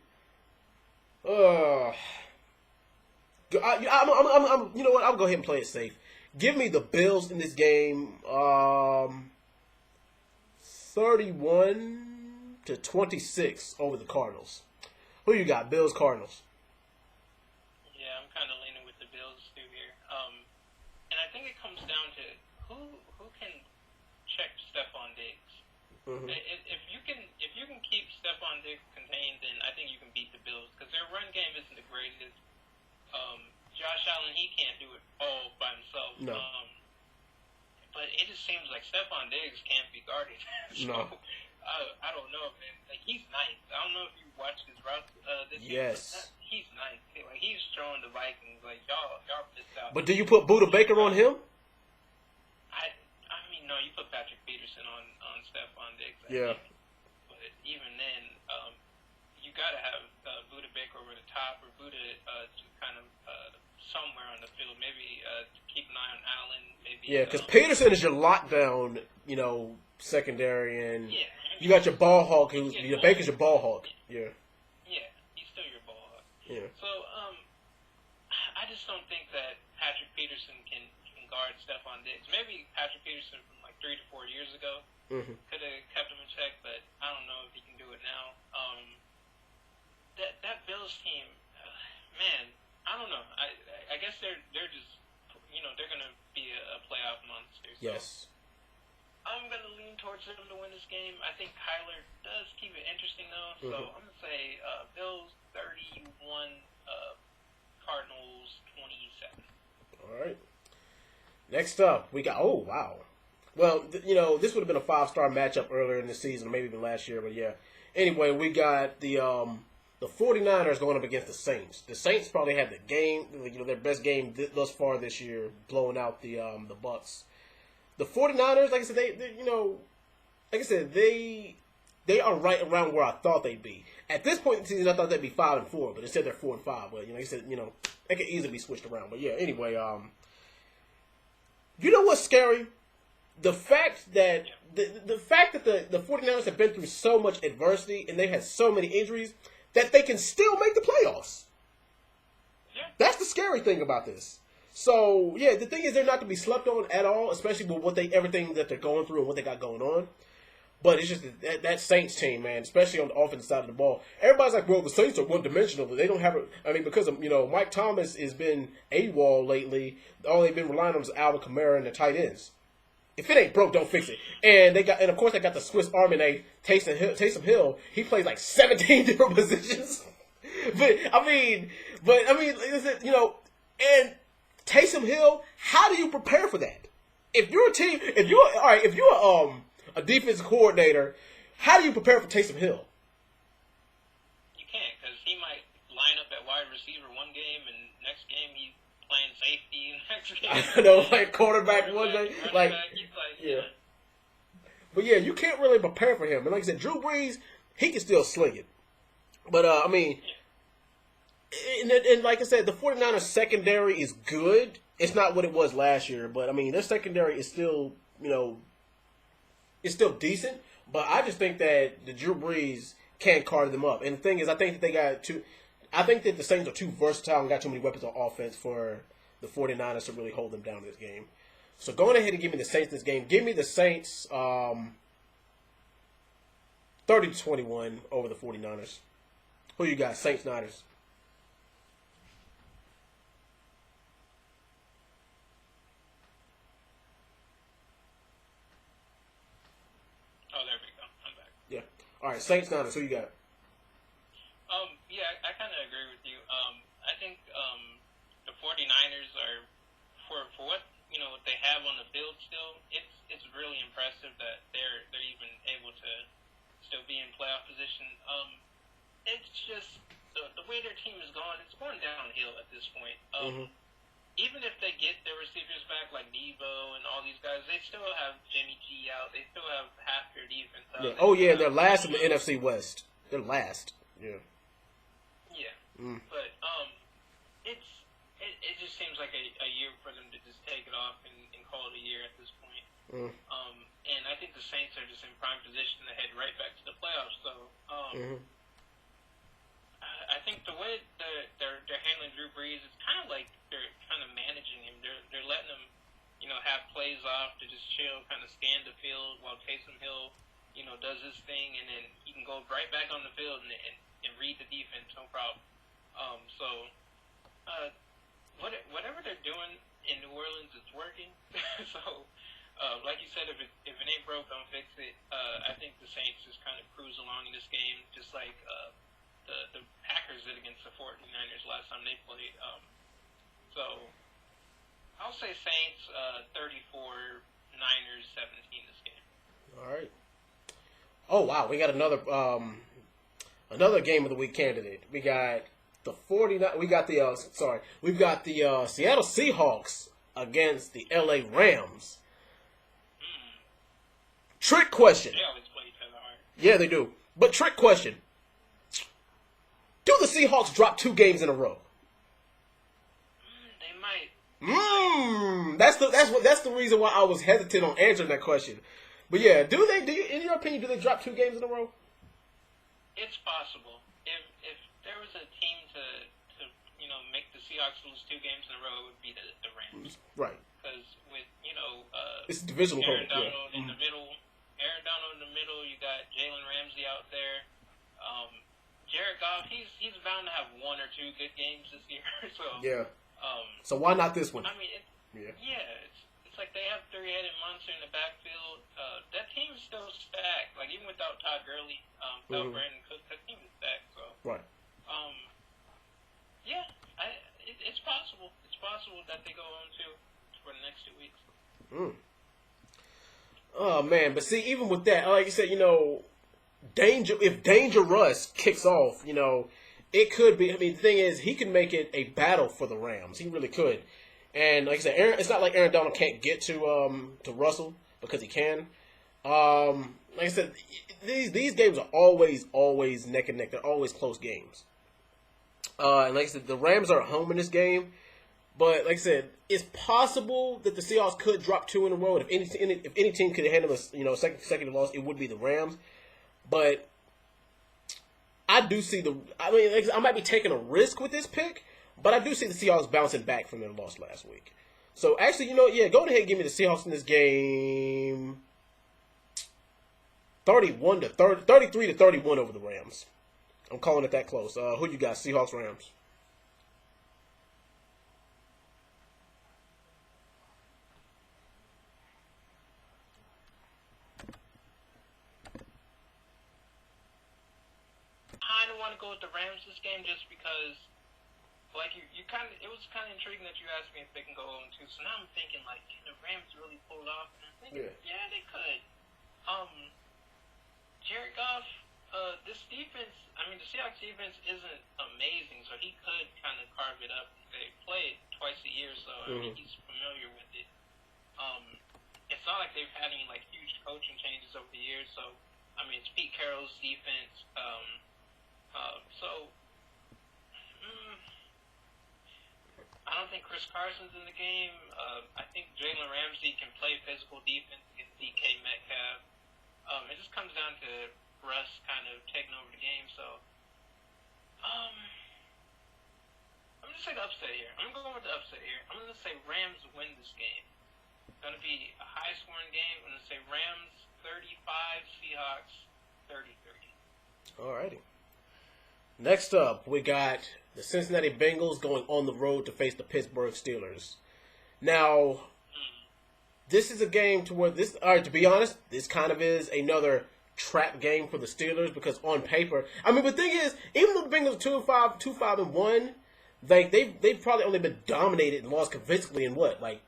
Speaker 1: know what? I'll go ahead and play it safe. Give me the Bills in this game. 31-26 over the Cardinals. Who you got? Bills, Cardinals.
Speaker 2: Yeah, I'm kind of leaning with the Bills too here. And I think it comes down to who can check Stephon Diggs. Mm-hmm. If you can keep Stephon Diggs contained, then I think you can beat the Bills because their run game isn't the greatest. Josh Allen, he can't do it all by himself.
Speaker 1: No.
Speaker 2: But it just seems like Stephon Diggs can't be guarded. So,
Speaker 1: no.
Speaker 2: I don't know, man. Like, he's nice. I don't know if you watched his routes this
Speaker 1: yes.
Speaker 2: year. He's nice. Like, he's throwing the Vikings. Like, y'all missed out.
Speaker 1: But do you put Buda Baker on him?
Speaker 2: No, you put Patrick Peterson on Stephon Diggs.
Speaker 1: Yeah.
Speaker 2: But even then, you got to have Buda Baker over the top or Buda to kind of somewhere on the field. Maybe to keep an eye on Allen. Maybe.
Speaker 1: Yeah, because Peterson is your lockdown, secondary, and you got your ball hawk. Baker's your ball hawk. Yeah.
Speaker 2: Yeah, he's still your ball hawk.
Speaker 1: Yeah.
Speaker 2: So, I just don't think that Patrick Peterson can guard Stephon Diggs. Maybe Patrick Peterson from like 3 to 4 years ago could have kept him in check, but I don't know if he can do it now. That Bills team, man, I don't know. I guess they're just they're gonna be a playoff monster. So
Speaker 1: Yes.
Speaker 2: I'm gonna lean towards them to win this game. I think Kyler does keep it interesting though, so I'm gonna say Bills 31, Cardinals 27.
Speaker 1: All right. Next up, we got. Oh wow. Well, this would have been a 5-star matchup earlier in the season, maybe even last year, but yeah. Anyway, we got the 49ers going up against the Saints. The Saints probably had the game, their best game thus far this year, blowing out the Bucs. The 49ers, like I said, they are right around where I thought they'd be. At this point in the season, I thought they'd be 5-4, but instead they're 4-5. But like I said, they could easily be switched around. But yeah, anyway, you know what's scary? The fact that the 49ers have been through so much adversity and they've had so many injuries that they can still make the playoffs.
Speaker 2: Yeah.
Speaker 1: That's the scary thing about this. So yeah, the thing is they're not to be slept on at all, especially with everything that they're going through and what they got going on. But it's just that Saints team, man, especially on the offensive side of the ball. Everybody's like, well, the Saints are one-dimensional. They don't have because of, Mike Thomas has been AWOL lately. All they've been relying on is Alvin Kamara and the tight ends. If it ain't broke, don't fix it. And of course they got the Swiss Army knife, Taysom Hill. He plays like 17 different positions. but and Taysom Hill, how do you prepare for that? If you're a team, if you're a defensive coordinator, how do you prepare for Taysom Hill?
Speaker 2: You can't, because he might line up at wide receiver one game, and next game he's playing safety. Next game,
Speaker 1: I know, like quarterback one day, like
Speaker 2: yeah.
Speaker 1: But yeah, you can't really prepare for him. And like I said, Drew Brees, he can still sling it. But I mean, and like I said, the 49ers secondary is good. It's not what it was last year, but I mean, their secondary is still, it's still decent. But I just think that the Drew Brees can't carve them up. And the thing is, I think that they got too. I think that the Saints are too versatile and got too many weapons on offense for the 49ers to really hold them down in this game. So going ahead and give me the Saints this game. Give me the Saints 30-21 over the 49ers. Who you got? Saints, Niners.
Speaker 2: Oh, there we go. I'm back.
Speaker 1: Yeah. All right, Saints, Niners. Who you got?
Speaker 2: Yeah, I kind of agree with you. I think the 49ers are, for what what they have on the field still, it's really impressive that they're even able to still be in playoff position. It's just the way their team is going, it's going downhill at this point. Even if they get their receivers back like Deebo and all these guys, they still have Jimmy G out. They still have half their defense out.
Speaker 1: Yeah. Oh yeah, they're last in the NFC West. They're last. Yeah.
Speaker 2: Yeah. But it just seems like a year for them to just take it off and call it a year at this point. And I think the Saints are just in prime position to head right back to the playoffs. So I think the way they're handling Drew Brees, it's kind of like they're kind of managing him. They're letting him, have plays off to just chill, kind of scan the field while Taysom Hill, does his thing, and then he can go right back on the field and read the defense, no problem. Whatever they're doing in New Orleans, it's working. So, like you said, if it ain't broke, don't fix it. I think the Saints just kind of cruise along in this game, just like the Packers did against the 49ers last time they played. So, I'll say Saints 34, Niners 17 this game.
Speaker 1: All right. Oh wow, we got another game of the week candidate. We got the 49. We've got the Seattle Seahawks against the LA Rams. Trick question.
Speaker 2: They always play each other hard.
Speaker 1: Yeah, they do. But trick question. Do the Seahawks drop 2 games in a row?
Speaker 2: They might.
Speaker 1: That's the reason why I was hesitant on answering that question. But yeah, in your opinion, do they drop 2 games in a row?
Speaker 2: It's possible. If there was a team to make the Seahawks lose 2 games in a row, it would be the Rams.
Speaker 1: Right.
Speaker 2: Because with
Speaker 1: it's divisional.
Speaker 2: Aaron Donald in the middle. Aaron Donald in the middle. You got Jalen Ramsey out there. Jared Goff. He's bound to have 1 or 2 good games this year. So
Speaker 1: yeah. So why not this one?
Speaker 2: I mean, it's like they have 3-headed monster in the backfield. That team is still stacked. Like even without Todd Gurley, without Brandon Cooks, that team is stacked. So
Speaker 1: right.
Speaker 2: Yeah, it's possible. It's possible that they go on for the next 2 weeks.
Speaker 1: Oh man, but see, even with that, like you said, if Danger Russ kicks off, it could be. I mean, the thing is, he could make it a battle for the Rams. He really could. And like I said, it's not like Aaron Donald can't get to Russell because he can. Like I said, these games are always neck and neck. They're always close games. And like I said, the Rams are at home in this game. But like I said, it's possible that the Seahawks could drop 2 in a row. And if any team could handle a second loss, it would be the Rams. But I do see I might be taking a risk with this pick, but I do see the Seahawks bouncing back from their loss last week. So actually, go ahead and give me the Seahawks in this game. 33-31 over the Rams. I'm calling it that close. Who you got? Seahawks, Rams.
Speaker 2: I want to go with the Rams this game just because like you kind of, it was kind of intriguing that you asked me if they can go 0-2. So now I'm thinking, like, can the Rams really pull it off? And I'm thinking, yeah, they could. Jared Goff, this defense, I mean, the Seahawks defense isn't amazing, so he could kind of carve it up. They play it twice a year, so I mean, he's familiar with it. It's not like they've had any like huge coaching changes over the years, so I mean, it's Pete Carroll's defense. I don't think Chris Carson's in the game. I think Jalen Ramsey can play physical defense against DK Metcalf. It just comes down to Russ kind of taking over the game. So, I'm going to say the upset here. I'm going with the upset here. I'm going to say Rams win this game. It's going to be a high-scoring game. I'm going to say Rams 35, Seahawks 30-30.
Speaker 1: Alrighty. Next up, we got the Cincinnati Bengals going on the road to face the Pittsburgh Steelers. Now, this is a game to where this, all right, to be honest, this kind of is another trap game for the Steelers because on paper, I mean, the thing is, even though the Bengals are 2-5-1, they've probably only been dominated and lost convincingly in what, like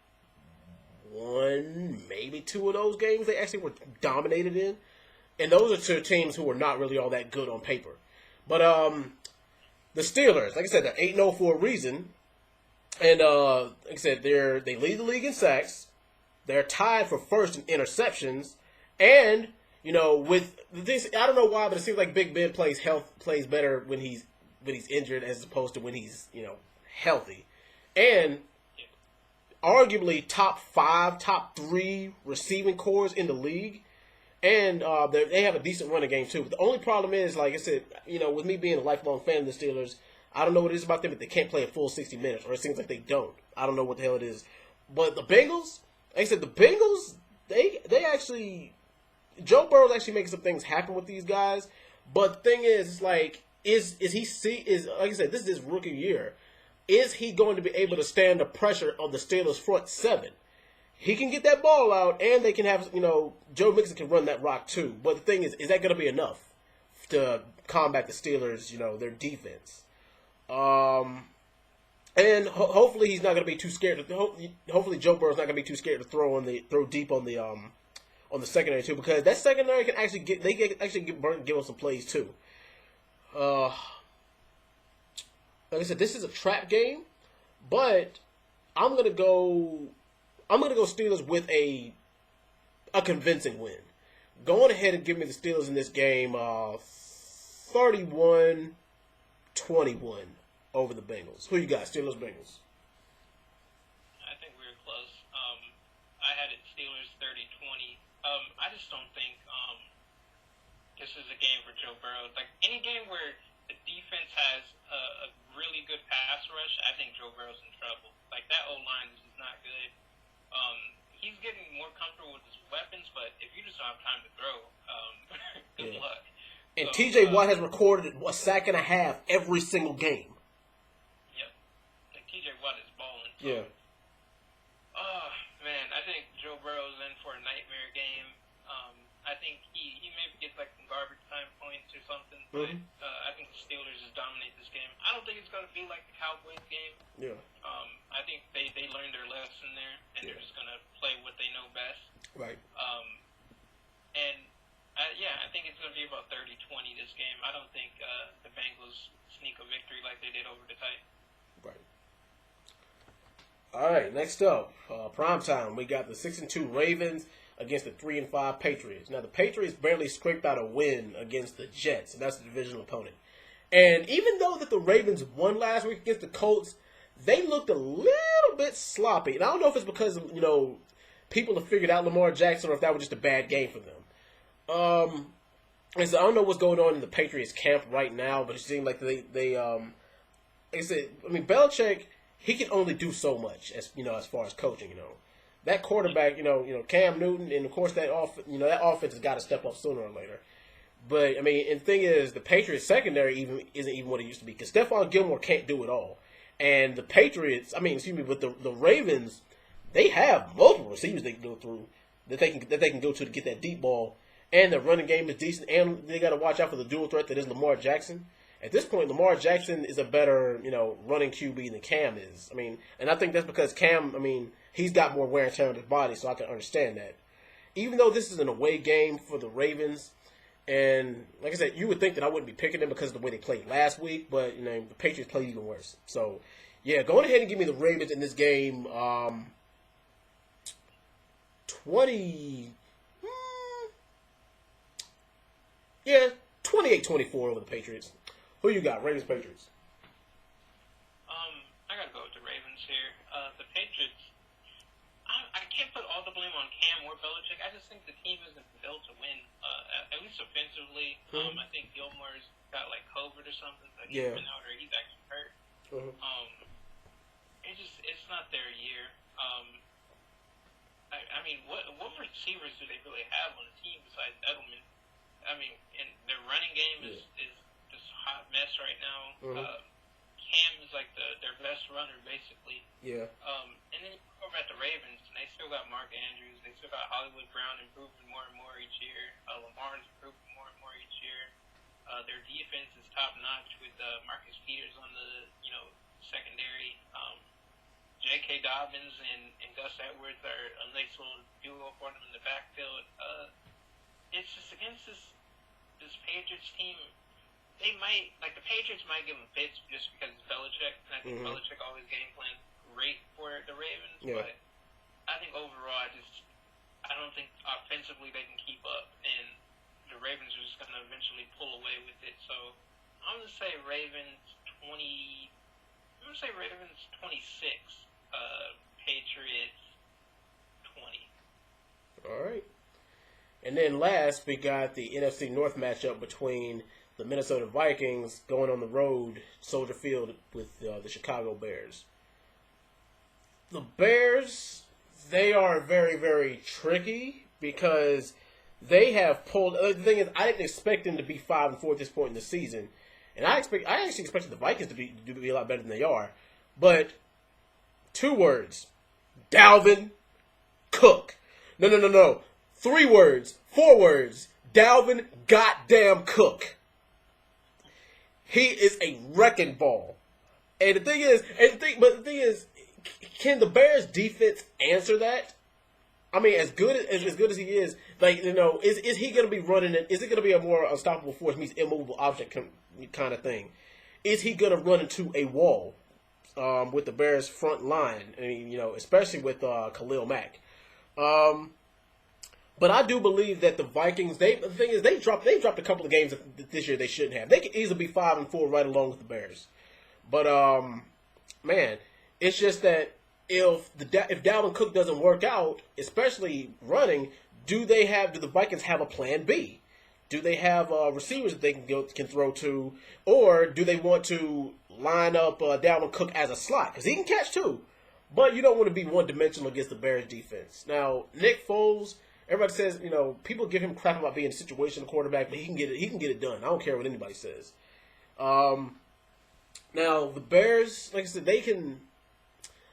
Speaker 1: one, maybe two of those games they actually were dominated in, and those are two teams who are not really all that good on paper. But the Steelers, like I said, they're 8-0 for a reason, and like I said, they lead the league in sacks. They're tied for first in interceptions, and you know, with this, I don't know why, but it seems like Big Ben plays better when he's injured as opposed to when he's healthy, and arguably top 5, top 3 receiving cores in the league. And they have a decent running game, too. But the only problem is, like I said, with me being a lifelong fan of the Steelers, I don't know what it is about them, but they can't play a full 60 minutes, or it seems like they don't. I don't know what the hell it is. But the Bengals, like I said, they actually, Joe Burrow's actually making some things happen with these guys. But the thing is, like, like I said, this is his rookie year. Is he going to be able to stand the pressure of the Steelers' front seven? He can get that ball out, and they can have, Joe Mixon can run that rock too. But the thing is that going to be enough to combat the Steelers, their defense? And hopefully he's not going to be too scared. Hopefully Joe Burrow's not going to be too scared to throw deep on the secondary too, because that secondary can actually get burnt and give us some plays too. Like I said, this is a trap game, but I'm gonna go Steelers with a convincing win. Going ahead and give me the Steelers in this game 31-21 over the Bengals. Who you got? Steelers, Bengals.
Speaker 2: I think we were close. I had it Steelers 30-20. I just don't think this is a game for Joe Burrow. Like any game where the defense has a really good pass rush, I think Joe Burrow's in trouble. Like that O-line is just not good. He's getting more comfortable with his weapons, but if you just don't have time to throw, good luck.
Speaker 1: And TJ Watt has recorded a sack and a half every single game.
Speaker 2: Yep. Like TJ Watt is balling. So,
Speaker 1: yeah.
Speaker 2: Oh, man, I think Joe Burrow's in for a nightmare game. I think he maybe gets like some garbage time points or something, but I think the Steelers just dominate this game. I don't think it's going to be like the Cowboys game.
Speaker 1: Yeah.
Speaker 2: I think they learned their lesson there, and they're just going to play what they know best.
Speaker 1: Right.
Speaker 2: I think it's going to be about 30-20 this game. I don't think the Bengals sneak a victory like they did over the Titans.
Speaker 1: Right. All right, next up, primetime, we got the 6-2 Ravens against the 3-5 Patriots. Now, the Patriots barely scraped out a win against the Jets, and that's the divisional opponent. And even though that the Ravens won last week against the Colts, they looked a little bit sloppy. And I don't know if it's because, people have figured out Lamar Jackson or if that was just a bad game for them. And so I don't know what's going on in the Patriots camp right now, but it seemed like like I said, Belichick, he can only do so much as far as coaching, That quarterback, Cam Newton, and of course that offense has got to step up sooner or later. But and the thing is, the Patriots secondary isn't even what it used to be because Stephon Gilmore can't do it all, and the Patriots, with the Ravens, they have multiple receivers they can go through that they can go to get that deep ball, and their running game is decent, and they got to watch out for the dual threat that is Lamar Jackson. at this point, Lamar Jackson is a better, running QB than Cam is. I mean, and I think that's because Cam, he's got more wear and tear on his body, so I can understand that. Even though this is an away game for the Ravens, and like I said, you would think that I wouldn't be picking them because of the way they played last week, but the Patriots played even worse. So, yeah, go ahead and give me the Ravens in this game. 28-24 over the Patriots. Who you got? Ravens, Patriots.
Speaker 2: I gotta go with the Ravens here. The Patriots, I can't put all the blame on Cam or Belichick. I just think the team isn't built to win, at least offensively.
Speaker 1: Mm-hmm.
Speaker 2: I think Gilmore's got like COVID or something, so he's
Speaker 1: Yeah.
Speaker 2: been out or he's actually hurt.
Speaker 1: Mm-hmm.
Speaker 2: It's not their year. What receivers do they really have on the team besides Edelman? And their running game is just a hot mess right now.
Speaker 1: Mm-hmm.
Speaker 2: Cam is like their best runner, basically.
Speaker 1: Yeah.
Speaker 2: And then you go over at the Ravens, and they still got Mark Andrews. They still got Hollywood Brown improving more and more each year. Lamar's improving more and more each year. Their defense is top notch with Marcus Peters on the secondary. J.K. Dobbins and Gus Edwards are a nice little duo for them in the backfield. It's just against this Patriots team. The Patriots might give them fits just because it's Belichick, and I think Belichick always game plans great for the Ravens.
Speaker 1: Yeah.
Speaker 2: But I think overall, I don't think offensively they can keep up, and the Ravens are just going to eventually pull away with it. So I'm going to say Ravens 20. I'm going to say Ravens 26. Patriots 20.
Speaker 1: All right. And then last, we got the NFC North matchup between the Minnesota Vikings going on the road, Soldier Field, with the Chicago Bears. The Bears, they are very, very tricky because they have pulled. The thing is, I didn't expect them to be 5-4 at this point in the season, and I actually expected the Vikings to be a lot better than they are. But 2 words: Dalvin Cook. No. 3 words, 4 words: Dalvin goddamn Cook. He is a wrecking ball. And the thing is, can the Bears defense answer that? As good as he is, is he going to be running it? Is it going to be a more unstoppable force meets immovable object kind of thing? Is he going to run into a wall with the Bears front line? Especially with Khalil Mack. But I do believe that the Vikings. The thing is, they dropped a couple of games this year they shouldn't have. They could easily be 5-4 right along with the Bears. But man, it's just that if Dalvin Cook doesn't work out, especially running, do the Vikings have a plan B? Do they have receivers that they can throw to, or do they want to line up Dalvin Cook as a slot? Because he can catch too, but you don't want to be one-dimensional against the Bears defense. Now, Nick Foles. Everybody says, people give him crap about being a situational quarterback, but he can get it done. I don't care what anybody says. Now, the Bears, like I said,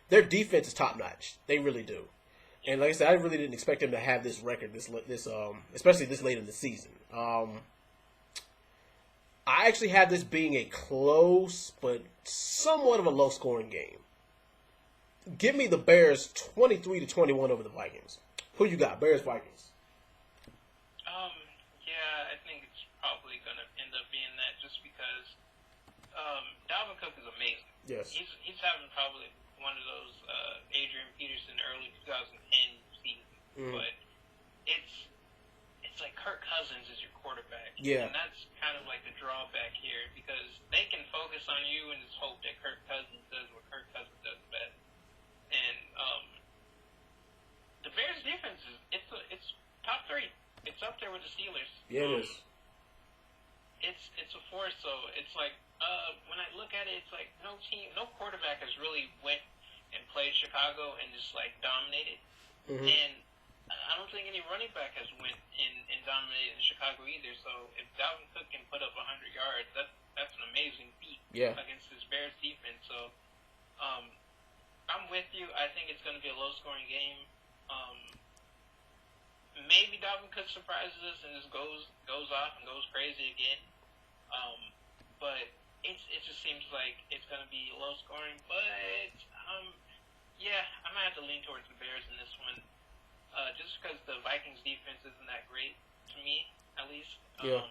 Speaker 1: their defense is top-notch. They really do. And like I said, I really didn't expect them to have this record, especially this late in the season. I actually have this being a close, but somewhat of a low-scoring game. Give me the Bears 23-21 over the Vikings. Who you got? Bears, Vikings.
Speaker 2: Yeah, I think it's probably going to end up being that just because Dalvin Cook is amazing.
Speaker 1: Yes.
Speaker 2: He's having probably one of those Adrian Peterson early 2010 seasons. But it's like Kirk Cousins is your quarterback.
Speaker 1: Yeah.
Speaker 2: And that's kind of like the drawback here because they can focus on you and just hope that Kirk Cousins does what Kirk Cousins does best. And the Bears defense it's top 3. It's up there with the Steelers.
Speaker 1: Yeah, it is.
Speaker 2: It's a force. So it's like when I look at it, it's like no quarterback has really went and played Chicago and just like dominated. And I don't think any running back has went and dominated in Chicago either. So if Dalvin Cook can put up 100 yards, that's an amazing feat against this Bears defense. So I'm with you. I think it's going to be a low-scoring game. Maybe Dalvin Cook surprises us and just goes off and goes crazy again. But it just seems like it's going to be low scoring. But yeah, I might have to lean towards the Bears in this one, just because the Vikings defense isn't that great to me, at least.
Speaker 1: Yeah.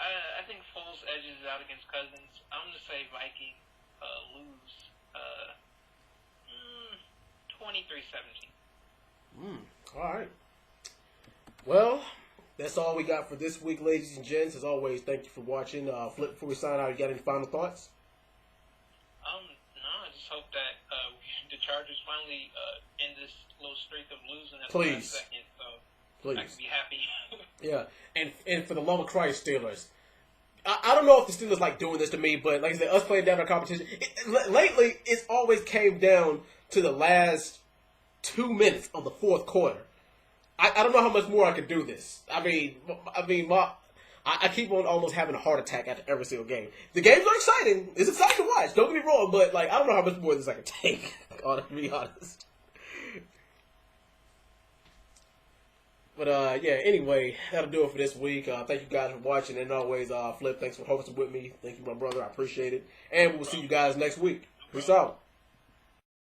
Speaker 2: I think Foles edges out against Cousins. I'm going to say Viking lose 23-17.
Speaker 1: All right. Well, that's all we got for this week, ladies and gents. As always, thank you for watching. Flip, before we sign out, you got any final thoughts?
Speaker 2: No, I just hope that the Chargers finally end this little streak of losing at the
Speaker 1: Please.
Speaker 2: last second, so
Speaker 1: Please.
Speaker 2: I can be happy.
Speaker 1: Yeah, and for the love of Christ, Steelers. I don't know if the Steelers like doing this to me, but like I said, us playing down our competition. Lately, it's always came down to the last 2 minutes of the fourth quarter. I don't know how much more I could do this. I keep on almost having a heart attack after every single game. The games are exciting. It's exciting to watch. Don't get me wrong, but like I don't know how much more of this I can take. To be honest. But yeah. Anyway, that'll do it for this week. Thank you guys for watching, and always, Flip, thanks for hosting with me. Thank you, my brother. I appreciate it, and we'll see you guys next week. Peace out.